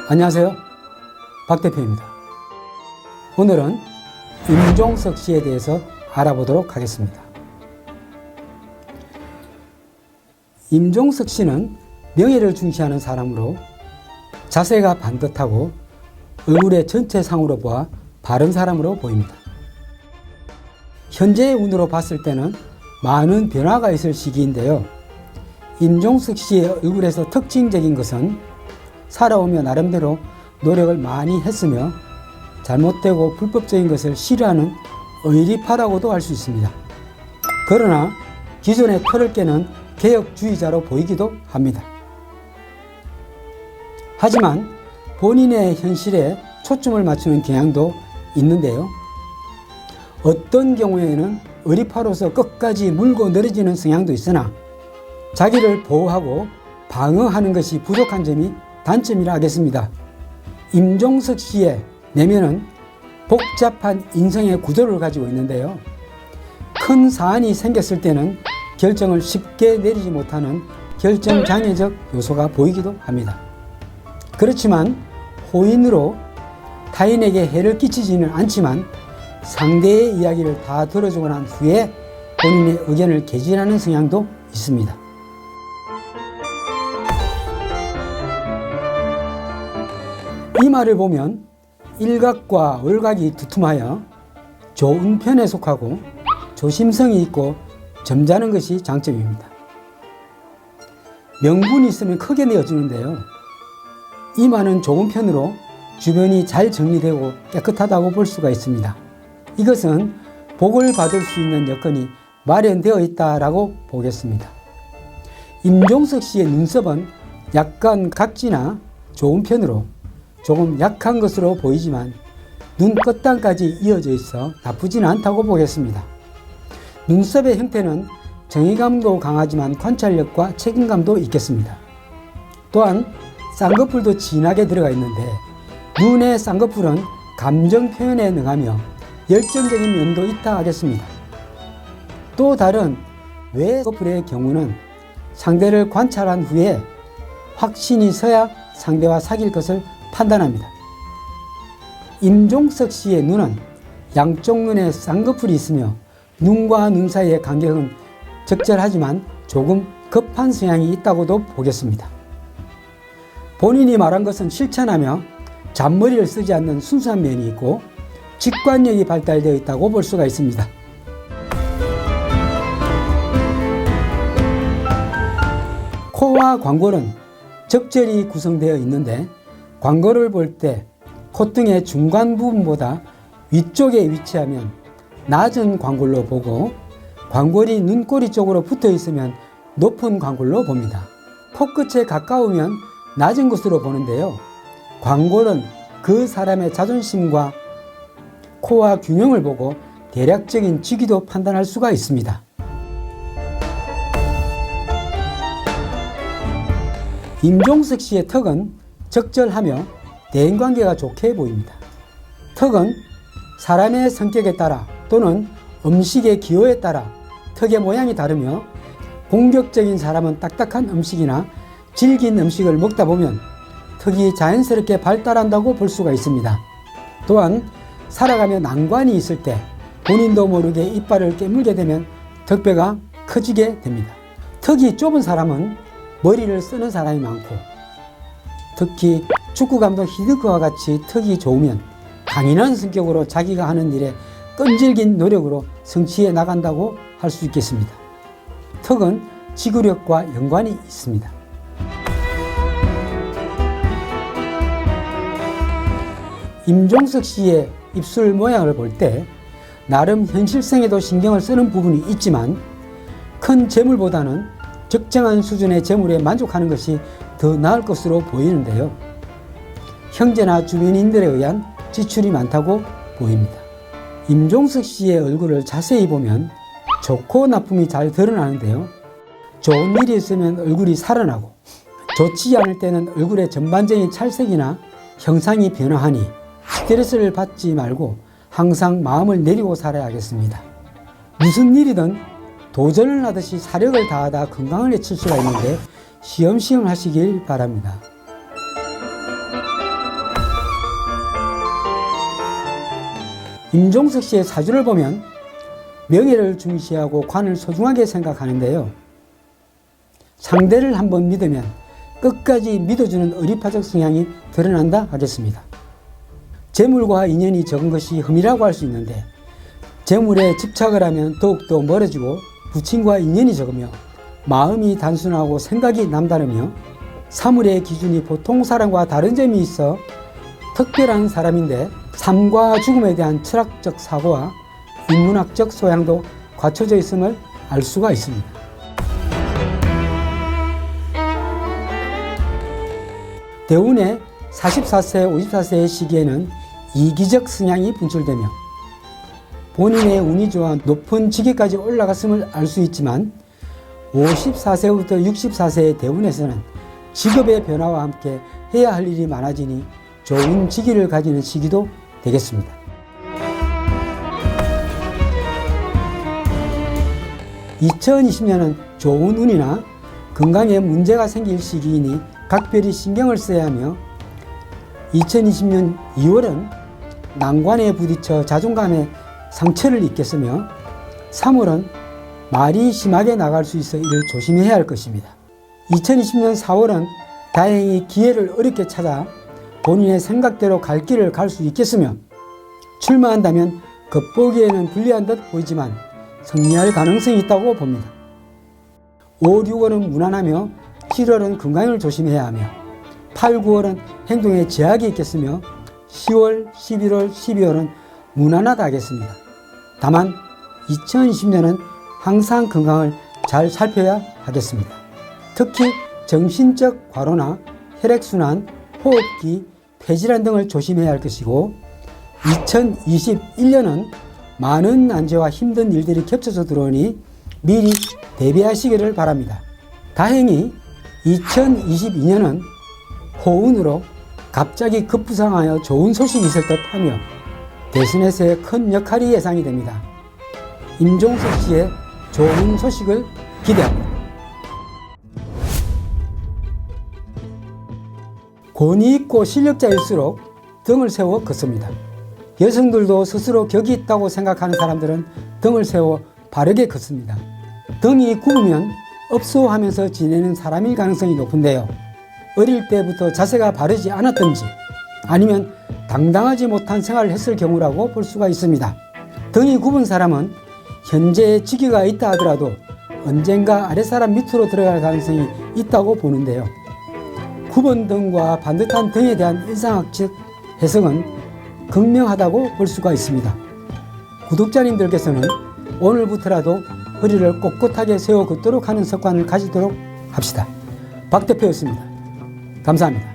안녕하세요. 박 대표입니다. 오늘은 임종석 씨에 대해서 알아보도록 하겠습니다. 임종석 씨는 명예를 중시하는 사람으로 자세가 반듯하고 얼굴의 전체상으로 보아 바른 사람으로 보입니다. 현재의 운으로 봤을 때는 많은 변화가 있을 시기인데요. 임종석 씨의 얼굴에서 특징적인 것은 살아오며 나름대로 노력을 많이 했으며 잘못되고 불법적인 것을 싫어하는 의리파라고도 할 수 있습니다. 그러나 기존의 틀을 깨는 개혁주의자로 보이기도 합니다. 하지만 본인의 현실에 초점을 맞추는 경향도 있는데요. 어떤 경우에는 의리파로서 끝까지 물고 늘어지는 성향도 있으나 자기를 보호하고 방어하는 것이 부족한 점이 단점이라 하겠습니다. 임종석 씨의 내면은 복잡한 인성의 구조를 가지고 있는데요. 큰 사안이 생겼을 때는 결정을 쉽게 내리지 못하는 결정장애적 요소가 보이기도 합니다. 그렇지만 호인으로 타인에게 해를 끼치지는 않지만 상대의 이야기를 다 들어주고 난 후에 본인의 의견을 개진하는 성향도 있습니다. 이 말을 보면 일각과 월각이 두툼하여 좋은 편에 속하고 조심성이 있고 점잖은 것이 장점입니다. 명분이 있으면 크게 내어주는데요. 이 말은 좋은 편으로 주변이 잘 정리되고 깨끗하다고 볼 수가 있습니다. 이것은 복을 받을 수 있는 여건이 마련되어 있다라고 보겠습니다. 임종석 씨의 눈썹은 약간 각지나 좋은 편으로 조금 약한 것으로 보이지만 눈 끝단까지 이어져 있어 나쁘지는 않다고 보겠습니다. 눈썹의 형태는 정의감도 강하지만 관찰력과 책임감도 있겠습니다. 또한 쌍꺼풀도 진하게 들어가 있는데 눈의 쌍꺼풀은 감정 표현에 능하며 열정적인 면도 있다 하겠습니다. 또 다른 외 쌍꺼풀의 경우는 상대를 관찰한 후에 확신이 서야 상대와 사귈 것을 판단합니다. 임종석 씨의 눈은 양쪽 눈에 쌍꺼풀이 있으며 눈과 눈 사이의 간격은 적절하지만 조금 급한 성향이 있다고도 보겠습니다. 본인이 말한 것은 실천하며 잔머리를 쓰지 않는 순수한 면이 있고 직관력이 발달되어 있다고 볼 수가 있습니다. 코와 광골은 적절히 구성되어 있는데 광골을 볼 때 콧등의 중간 부분보다 위쪽에 위치하면 낮은 광골로 보고 광골이 눈꼬리 쪽으로 붙어 있으면 높은 광골로 봅니다. 코끝에 가까우면 낮은 것으로 보는데요. 광골은 그 사람의 자존심과 코와 균형을 보고 대략적인 직위도 판단할 수가 있습니다. 임종석 씨의 턱은 적절하며 대인관계가 좋게 보입니다. 턱은 사람의 성격에 따라 또는 음식의 기호에 따라 턱의 모양이 다르며 공격적인 사람은 딱딱한 음식이나 질긴 음식을 먹다 보면 턱이 자연스럽게 발달한다고 볼 수가 있습니다. 또한 살아가며 난관이 있을 때 본인도 모르게 이빨을 깨물게 되면 턱뼈가 커지게 됩니다. 턱이 좁은 사람은 머리를 쓰는 사람이 많고 특히 축구감독 히드크와 같이 턱이 좋으면 강인한 성격으로 자기가 하는 일에 끈질긴 노력으로 성취해 나간다고 할 수 있겠습니다. 턱은 지구력과 연관이 있습니다. 임종석 씨의 입술 모양을 볼 때 나름 현실성에도 신경을 쓰는 부분이 있지만 큰 재물보다는 적정한 수준의 재물에 만족하는 것이 더 나을 것으로 보이는데요. 형제나 주변인들에 의한 지출이 많다고 보입니다. 임종석 씨의 얼굴을 자세히 보면 좋고 나쁨이 잘 드러나는데요. 좋은 일이 있으면 얼굴이 살아나고 좋지 않을 때는 얼굴의 전반적인 찰색이나 형상이 변화하니 스트레스를 받지 말고 항상 마음을 내리고 살아야겠습니다. 무슨 일이든 도전을 하듯이 사력을 다하다 건강을 해칠 수가 있는데 시험시험 하시길 바랍니다. 임종석 씨의 사주를 보면 명예를 중시하고 관을 소중하게 생각하는데요. 상대를 한번 믿으면 끝까지 믿어주는 의리파적 성향이 드러난다 하겠습니다. 재물과 인연이 적은 것이 흠이라고 할 수 있는데 재물에 집착을 하면 더욱더 멀어지고 부친과 인연이 적으며 마음이 단순하고 생각이 남다르며 사물의 기준이 보통 사람과 다른 점이 있어 특별한 사람인데 삶과 죽음에 대한 철학적 사고와 인문학적 소양도 갖춰져 있음을 알 수가 있습니다. 대운의 44세, 54세의 시기에는 이기적 성향이 분출되며 본인의 운이 좋아 높은 직위까지 올라갔음을 알 수 있지만 54세부터 64세의 대운에서는 직업의 변화와 함께 해야 할 일이 많아지니 좋은 직위를 가지는 시기도 되겠습니다. (2020년은) 좋은 운이나 건강에 문제가 생길 시기이니 각별히 신경을 써야 하며 2020년 2월은 난관에 부딪혀 자존감에 상처를 입겠으며 3월은 말이 심하게 나갈 수 있어 이를 조심해야 할 것입니다. 2020년 4월은 다행히 기회를 어렵게 찾아 본인의 생각대로 갈 길을 갈 수 있겠으며 출마한다면 겉보기에는 불리한 듯 보이지만 승리할 가능성이 있다고 봅니다. 5, 6월은 무난하며 7월은 건강을 조심해야 하며 8, 9월은 행동에 제약이 있겠으며 10월, 11월, 12월은 무난하다 하겠습니다. 다만 2020년은 항상 건강을 잘 살펴야 하겠습니다. 특히 정신적 과로나 혈액순환, 호흡기, 폐질환 등을 조심해야 할 것이고 2021년은 많은 난제와 힘든 일들이 겹쳐서 들어오니 미리 대비하시기를 바랍니다. 다행히 2022년은 호운으로 갑자기 급부상하여 좋은 소식이 있을 듯하며 대선에서의 큰 역할이 예상이 됩니다. 임종석 씨의 좋은 소식을 기대합니다. 권위 있고 실력자일수록 등을 세워 걷습니다. 여성들도 스스로 격이 있다고 생각하는 사람들은 등을 세워 바르게 걷습니다. 등이 굽으면 업소하면서 지내는 사람일 가능성이 높은데요. 어릴 때부터 자세가 바르지 않았든지 아니면 당당하지 못한 생활을 했을 경우라고 볼 수가 있습니다. 등이 굽은 사람은 현재 직위가 있다 하더라도 언젠가 아랫사람 밑으로 들어갈 가능성이 있다고 보는데요. 굽은 등과 반듯한 등에 대한 일상학적 해석은 극명하다고 볼 수가 있습니다. 구독자님들께서는 오늘부터라도 허리를 꼿꼿하게 세워 걷도록 하는 습관을 가지도록 합시다. 박 대표였습니다. 감사합니다.